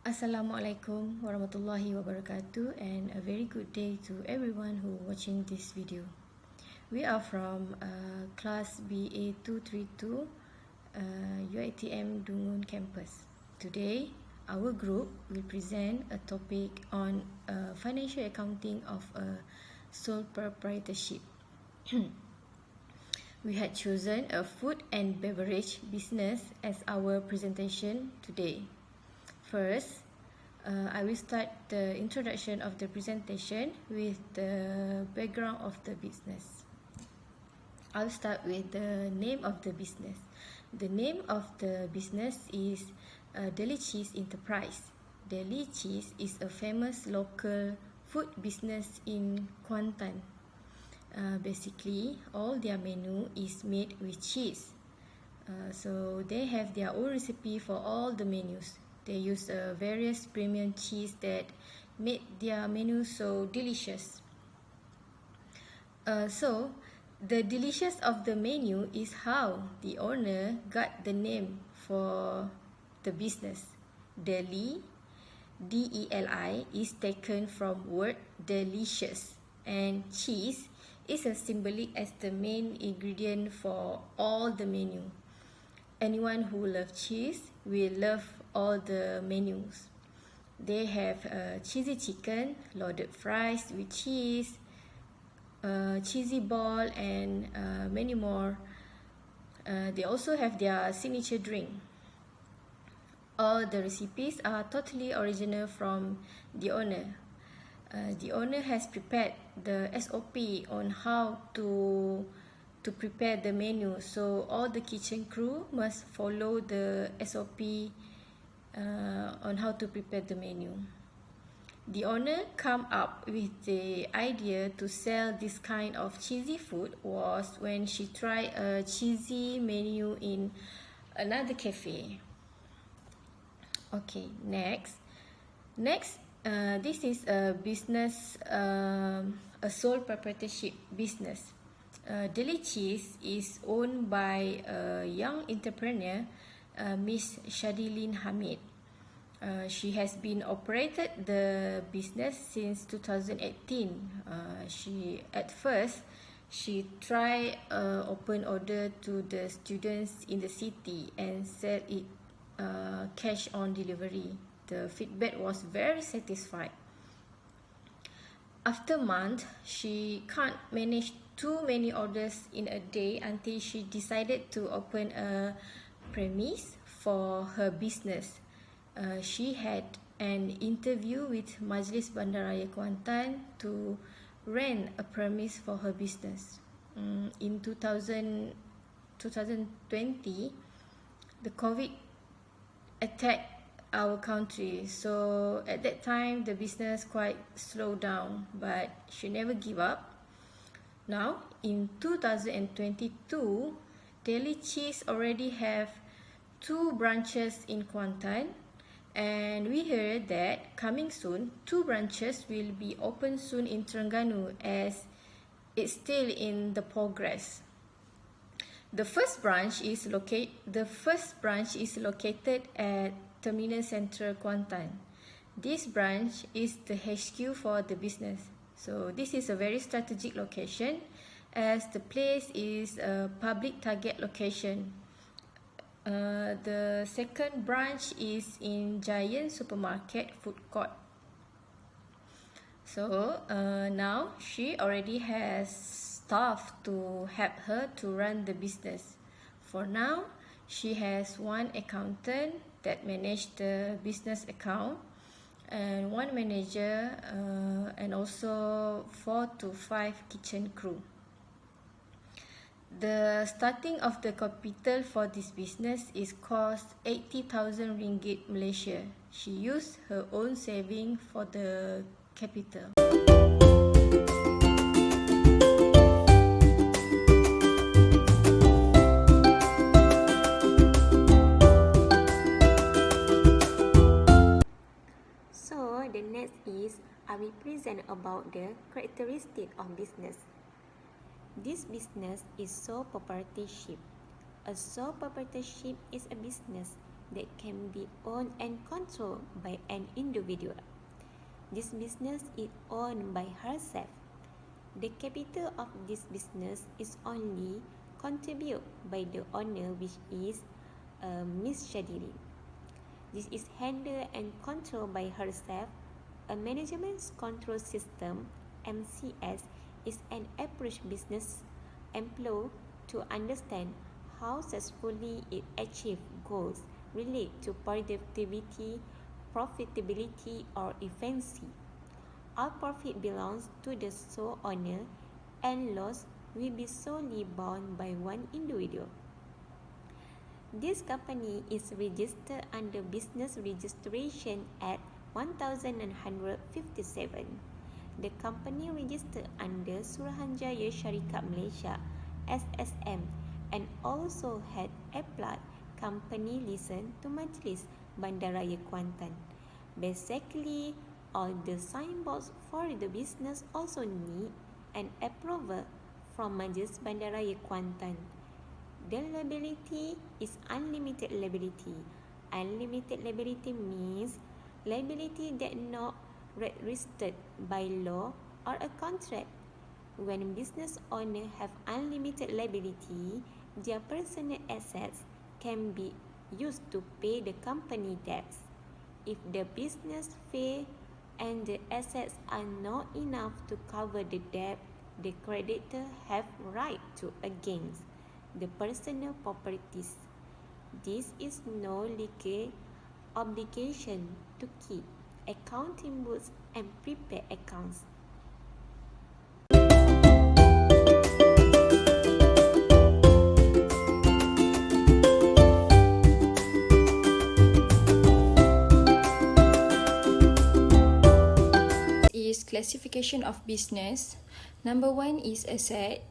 Assalamualaikum warahmatullahi wabarakatuh, and a very good day to everyone who watching this video. We are from class BA232 UiTM Dungun campus. Today, our group will present a topic on financial accounting of a sole proprietorship. We had chosen a food and beverage business as our presentation today. First, I will start the introduction of the presentation with the background of the business. I'll start with the name of the business. The name of the business is Deli Cheese Enterprise. Deli Cheese is a famous local food business in Kuantan. Basically, all their menu is made with cheese. So they have their own recipe for all the menus. They use various premium cheese that made their menu so delicious. So the delicious of the menu is how the owner got the name for the business. Deli, D-E-L-I, is taken from word delicious, and cheese is as symbolic as the main ingredient for all the menu. Anyone who loves cheese will love all the menus. They have cheesy chicken, loaded fries with cheese, cheesy ball, and many more. They also have their signature drink. All the recipes are totally original from the owner. The owner has prepared the SOP on how to prepare the menu, so all the kitchen crew must follow the SOP on how to prepare the menu. The owner come up with the idea to sell this kind of cheesy food was when she tried a cheesy menu in another cafe. Okay, next, this is a business, a sole proprietorship business. Deli Cheese is owned by a young entrepreneur, Miss Shadilin Hamid. She has been operated the business since 2018. At first she tried open order to the students in the city and sell it cash on delivery. The feedback was very satisfied. After a month, she can't manage too many orders in a day until she decided to open a premise for her business. She had an interview with Majlis Bandaraya Kuantan to rent a premise for her business. In 2020, the COVID attacked our country, so at that time the business quite slowed down, but she never give up. Now in 2022, Deli Cheese already have 2 branches in Kuantan, and we heard that coming soon 2 branches will be open soon in Terengganu, as it's still in the progress. The first branch is located at Terminal Central Kuantan. This branch is the HQ for the business. So this is a very strategic location, as the place is a public target location. The second branch is in Giant Supermarket Food Court. So now she already has staff to help her to run the business. For now, she has 1 accountant that manage the business account, and 1 manager, and also 4 to 5 kitchen crew. The starting of the capital for this business is cost 80,000 ringgit Malaysia. She used her own saving for the capital. So the next is I will present about the characteristic of business. This business is sole proprietorship. A sole proprietorship is a business that can be owned and controlled by an individual. This business is owned by herself. The capital of this business is only contributed by the owner, which is Miss Shadiri. This is handled and controlled by herself. A management control system, MCS, is an approach business employs to understand how successfully it achieves goals related to productivity, profitability, or efficiency. All profit belongs to the sole owner, and loss will be solely borne by one individual. This company is registered under Business Registration Act 1957. The company registered under Suruhanjaya Syarikat Malaysia SSM and also had applied company license to Majlis Bandaraya Kuantan. Basically, all the signboards for the business also need an approval from Majlis Bandaraya Kuantan. The liability is unlimited liability. Unlimited liability means liability that not restricted by law or a contract. When business owners have unlimited liability, their personal assets can be used to pay the company debts. If the business fails and the assets are not enough to cover the debt, the creditor have right to against the personal properties. This is no legal obligation to keep accounting books and prepare accounts. Is classification of business. Number 1 is asset.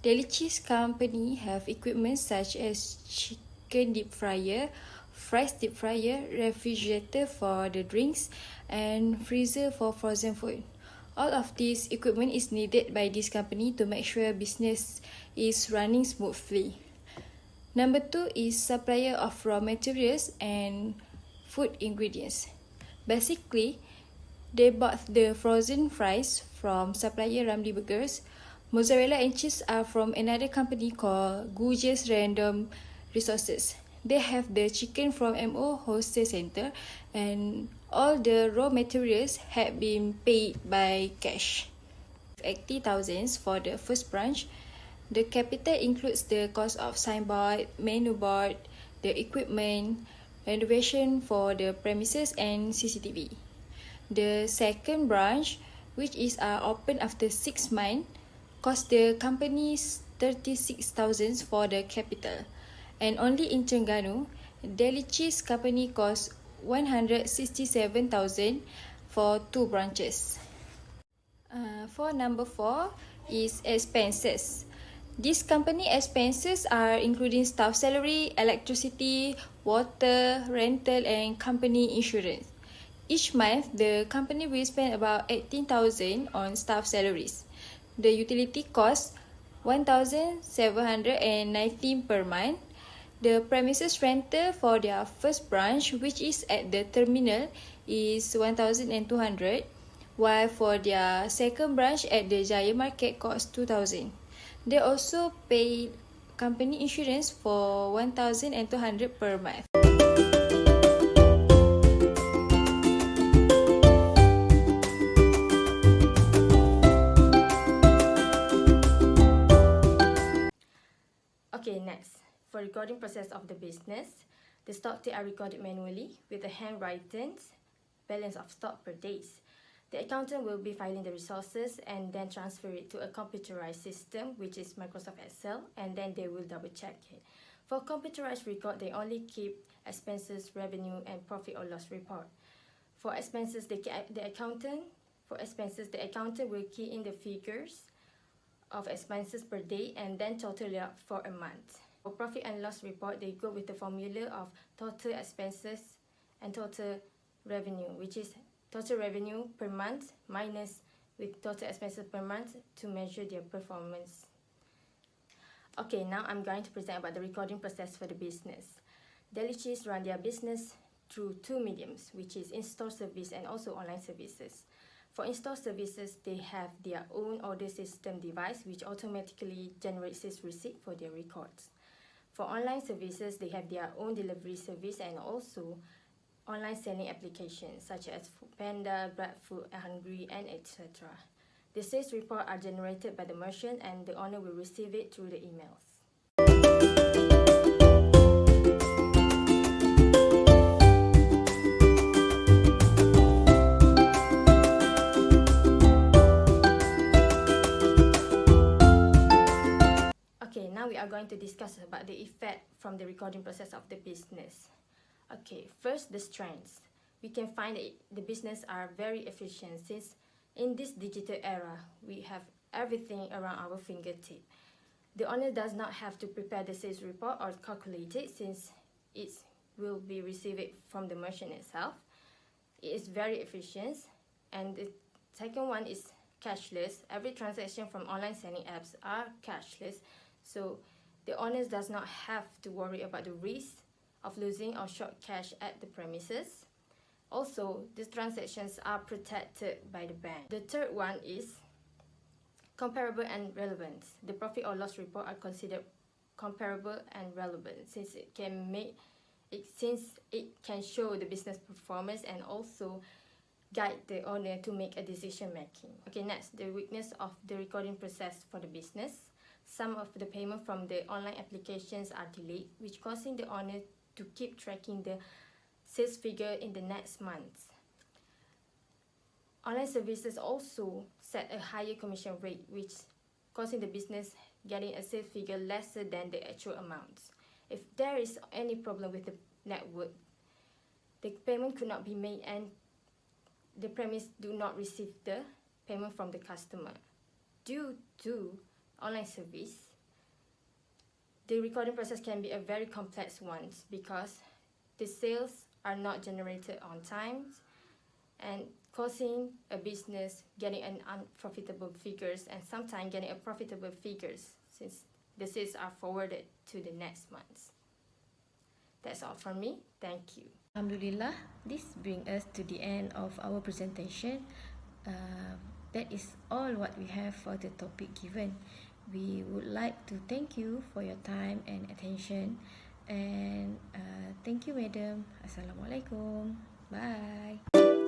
Daily cheese company have equipment such as chicken deep fryer, fries deep fryer, refrigerator for the drinks, and freezer for frozen food. All of this equipment is needed by this company to make sure business is running smoothly. Number 2 is supplier of raw materials and food ingredients. Basically, they bought the frozen fries from supplier Ramli Burgers. Mozzarella and cheese are from another company called Guja's Random Resources. They have the chicken from MO Wholesale Center, and all the raw materials had been paid by cash. 80,000 for the first branch. The capital includes the cost of signboard, menu board, the equipment, renovation for the premises, and CCTV. The second branch, which is open after 6 months, cost the company 36,000 for the capital. And only in Terengganu, Daily Cheese Company cost 167,000 for 2 branches. For number 4 is expenses. This company expenses are including staff salary, electricity, water, rental, and company insurance. Each month, the company will spend about 18,000 on staff salaries. The utility costs 1,719 per month. The premises rental for their first branch, which is at the terminal, is 1,200, while for their second branch at the Jaya Market costs 2,000. They also pay company insurance for 1,200 per month. Okay, next. For recording process of the business, the stock take are recorded manually with a handwritten balance of stock per days. The accountant will be filing the resources and then transfer it to a computerized system, which is Microsoft Excel, and then they will double check it. For computerized record, they only keep expenses, revenue, and profit or loss report. For expenses, the accountant will key in the figures of expenses per day and then total it up for a month. For profit and loss report, they go with the formula of total expenses and total revenue, which is total revenue per month minus with total expenses per month to measure their performance. Okay, now I'm going to present about the recording process for the business. Delicious run their business through two mediums, which is in-store service and also online services. For in-store services, they have their own order system device which automatically generates this receipt for their records. For online services, they have their own delivery service and also online selling applications such as Foodpanda, GrabFood, Hungry, and etc. The sales report are generated by the merchant and the owner will receive it through the emails. Okay, now we are going to discuss about the effect from the recording process of the business. Okay, first the strengths. We can find that the business are very efficient since in this digital era, we have everything around our fingertip. The owner does not have to prepare the sales report or calculate it since it will be received from the merchant itself. It is very efficient. And the second one is cashless. Every transaction from online selling apps are cashless. So the owner does not have to worry about the risk of losing or short cash at the premises. Also, these transactions are protected by the bank. The third one is comparable and relevant. The profit or loss report are considered comparable and relevant since it can show the business performance and also guide the owner to make a decision making. Okay, next, the weakness of the recording process for the business. Some of the payment from the online applications are delayed, which causing the owner to keep tracking the sales figure in the next month. Online services also set a higher commission rate, which causing the business getting a sales figure lesser than the actual amounts. If there is any problem with the network, the payment could not be made and the premise do not receive the payment from the customer. Due to online service, the recording process can be a very complex one because the sales are not generated on time and causing a business getting an unprofitable figures and sometimes getting a profitable figures since the sales are forwarded to the next month. That's all from me. Thank you. Alhamdulillah, this brings us to the end of our presentation. That is all what we have for the topic given. We would like to thank you for your time and attention. And thank you, Madam. Assalamualaikum. Bye.